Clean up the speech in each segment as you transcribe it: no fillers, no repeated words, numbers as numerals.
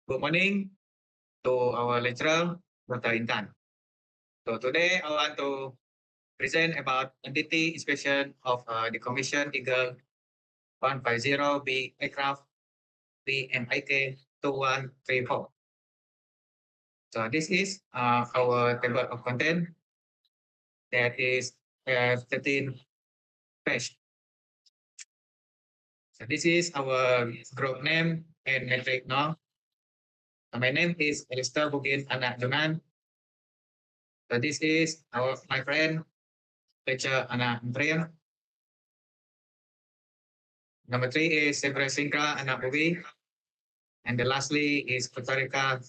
Good morning to our lecturer, Dr. Intan. So today I want to present about entity inspection of the Commission Eagle 150B aircraft PMIK 2134. So this is our table of content that is 13 page. So this is our group name and metric now. My name is Alistair Bugin Anak Jonan. So this is my friend, lecturer Anak Mtrian. Number three is Sebrasinkra Anak Ubi. And the lastly is Costa Rica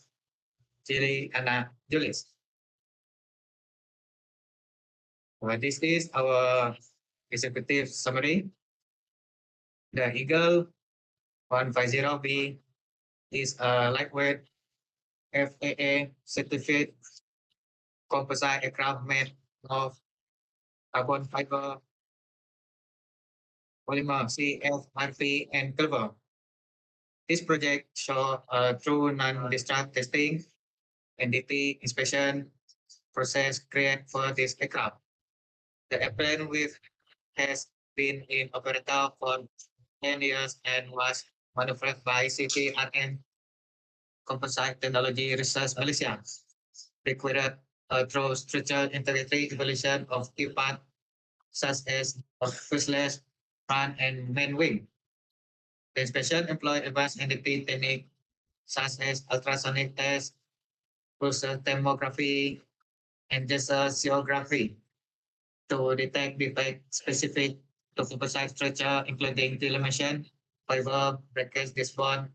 Chile Anak Julis. This is our executive summary. The Eagle 150B is a lightweight FAA certified composite aircraft made of carbon fiber, polymer, CFRP, and silver. This project shows through non-discharge testing, NDT inspection process created for this aircraft. The airplane with has been in operator for 10 years and was manufactured by CTRM Composite Technology Research Malaysia. Required through structural integrity evaluation of key parts such as fuselage, front, and main wing. The inspection employed advanced NDT technique such as ultrasonic test, pulsar thermography, and geography to detect defect specific to composite structure, including delimation, fiber, breakage, disbond,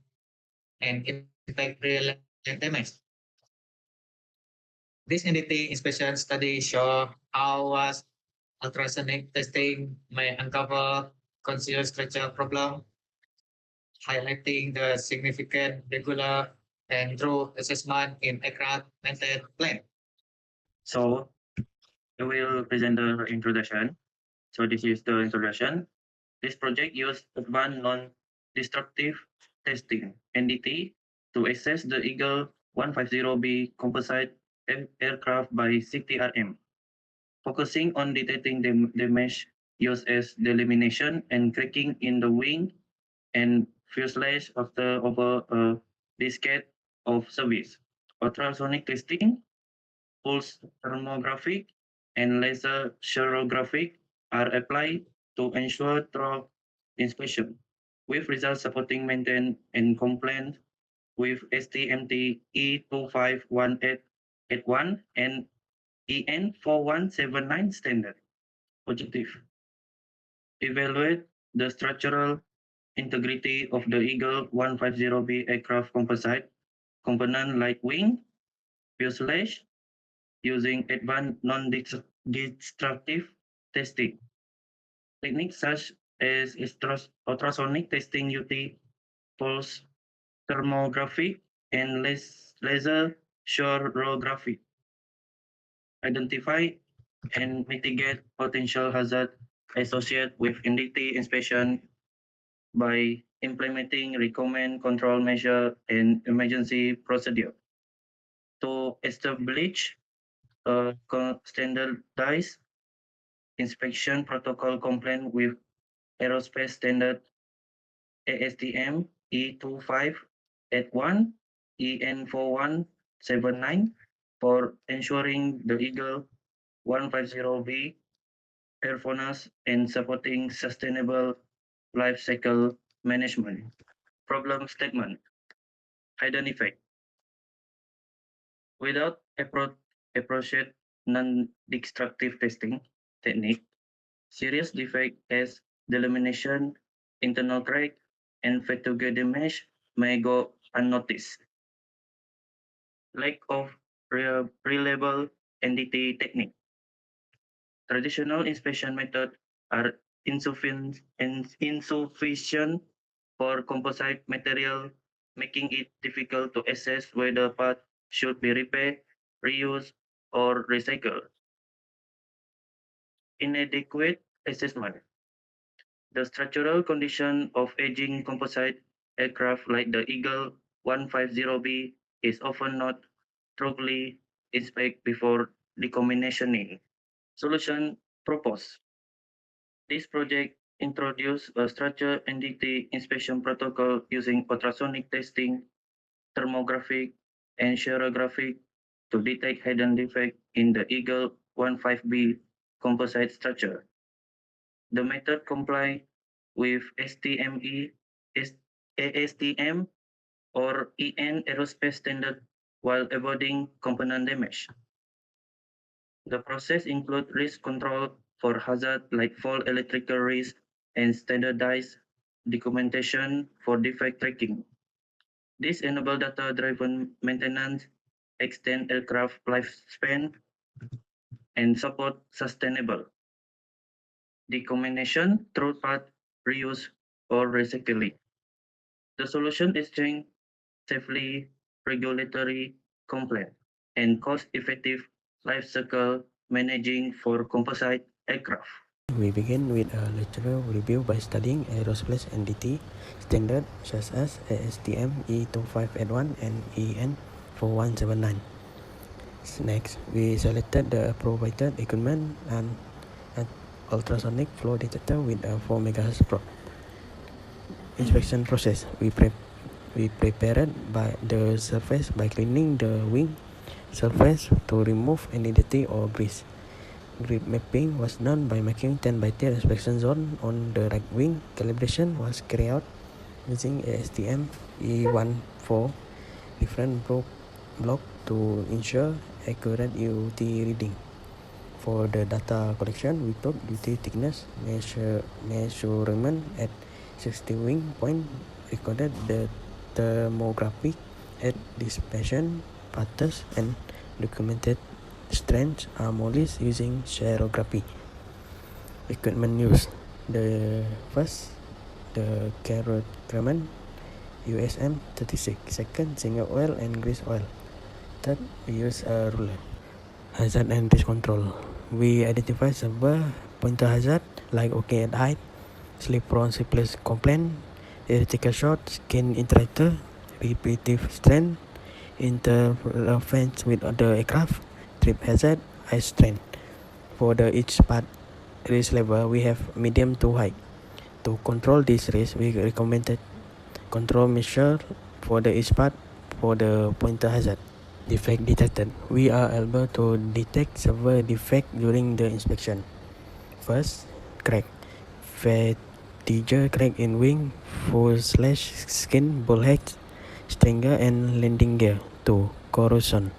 and impact-related damage. This NDT inspection study show how was ultrasonic testing may uncover concealed structure problem, highlighting the significant regular and true assessment in aircraft maintained plane. So I will present the introduction. So this is the introduction. This project used advanced non-destructive testing (NDT) to assess the Eagle 150B composite aircraft by CTRM, focusing on detecting damage used as delamination and cracking in the wing and fuselage after over a decade of service. Ultrasonic testing, pulse thermographic, and laser spectrographic are applied to ensure thorough inspection, with results supporting maintain and compliance with STMT E25181 and EN4179 standard. Objective: evaluate the structural integrity of the Eagle 150B aircraft composite component like wing, fuselage, using advanced non-destructive testing. Techniques such as ultrasonic testing UT, pulse thermography, and laser spectrography identify and mitigate potential hazard associated with NDT inspection by implementing recommend control measure and emergency procedure to establish a standardized inspection protocol compliant with aerospace standard ASTM E2581 EN4179 for ensuring the Eagle 150B airworthiness and supporting sustainable life cycle management. Problem statement: hidden effect. Without appropriate non-destructive testing technique, serious defect as delamination, internal crack, and fatigue damage may go unnoticed. Lack of reliable NDT technique. Traditional inspection methods are insufficient for composite material, making it difficult to assess whether part should be repaired, reused, or recycled. Inadequate assessment. The structural condition of aging composite aircraft like the Eagle 150B is often not thoroughly inspected before decommissioning. Solution proposed. This project introduced a structure entity inspection protocol using ultrasonic testing, thermographic, and stereographic to detect hidden defects in the Eagle 15B composite structure. The method complies with STME, ASTM, or EN aerospace standard while avoiding component damage. The process includes risk control for hazards like fault electrical risk and standardized documentation for defect tracking. This enables data-driven maintenance, extend aircraft lifespan, and support sustainable decommission through part reuse or recycling. The solution is change safely, regulatory compliant, and cost-effective life cycle managing for composite aircraft. We begin with a literature review by studying aerospace entity standards such as ASTM E2581 and EN 4179. Next, we selected the provided equipment and an ultrasonic flow detector with a 4 MHz probe. Inspection process. We prepared by the surface by cleaning the wing surface to remove any dirty or grease. Grid mapping was done by making 10 by 10 inspection zone on the right wing. Calibration was carried out using ASTM E14 different block to ensure accurate UT reading. For the data collection, we took UT thickness measurement at 60 wing point, recorded the thermographic at dispersion patterns, and documented strength anomalies using stereography. Equipment used. The first, the Carotraman USM 36. Second, single oil and grease oil. Third, we use a ruler. Hazard and risk control. We identify several pointer hazard like working at height, slip prone sleepless complaint, electrical short, skin interactor, repetitive strain, interference with other aircraft, trip hazard, ice strain. For the each part risk level, we have medium to high. To control this risk, we recommended control measure for the each part for the pointer hazard. Defect detected. We are able to detect several defects during the inspection. First, crack. Fatigue crack in wing, fuselage, skin, bulkhead, stringer, and landing gear. 2. Corrosion.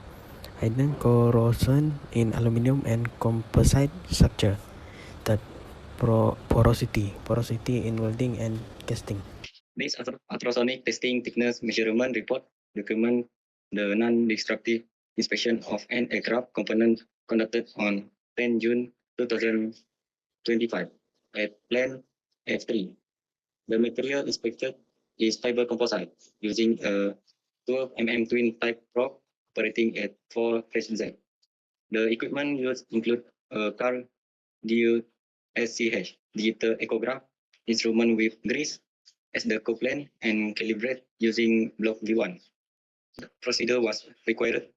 Hidden corrosion in aluminum and composite structure. Third, porosity in welding and casting. This ultrasonic testing thickness measurement report document the non-destructive inspection of an aircraft component conducted on 10 June 2025 at Plan F3. The material inspected is fiber composite using a 12 mm twin type probe operating at 4 Z. The equipment used include a cardio SCH digital echograph instrument with grease as the couplant and calibrate using block V1. The procedure was required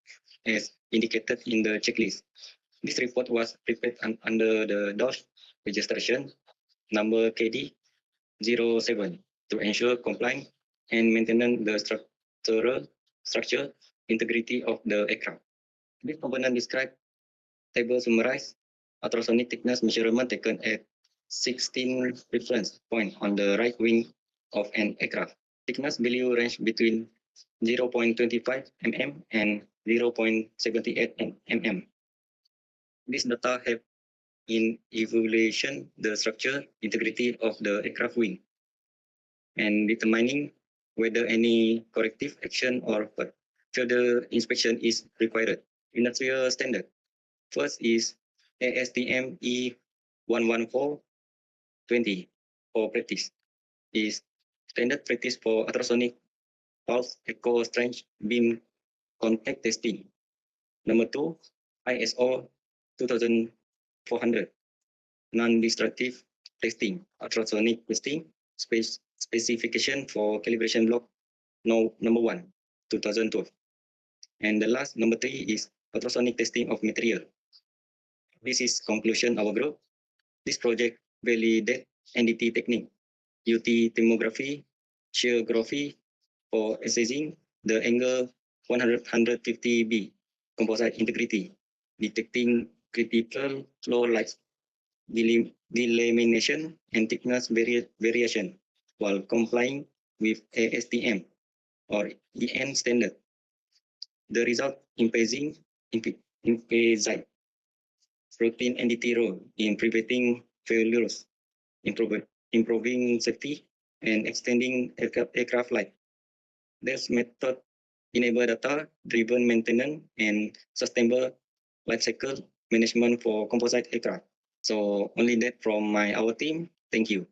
as indicated in the checklist. This report was prepared under the DOS registration number KD07 to ensure compliance and maintain the structure integrity of the aircraft. This component described table summarize ultrasonic thickness measurement taken at 16 reference points on the right wing of an aircraft. Thickness value range between 0.25 mm and 0.78 mm. This data have in evaluation the structure integrity of the aircraft wing and determining whether any corrective action or further inspection is required. Industrial standard. First is ASTM E11420 for practice. Is standard practice for ultrasonic pulse echo strange beam contact testing. Number 2, ISO 2400 non-destructive testing, ultrasonic testing, specification for calibration block. No, number 1, 2012. And the last, number 3, is ultrasonic testing of material. This is conclusion our group. This project validate NDT technique, UT thermography, shearography for assessing the angle 150B composite integrity, detecting critical flow like delamination and thickness variation while complying with ASTM or EN standard. The result emphasizing protein NDT role in preventing failures, improving safety, and extending aircraft life. This method enable data-driven maintenance and sustainable life cycle management for composite aircraft. So only that from our team. Thank you.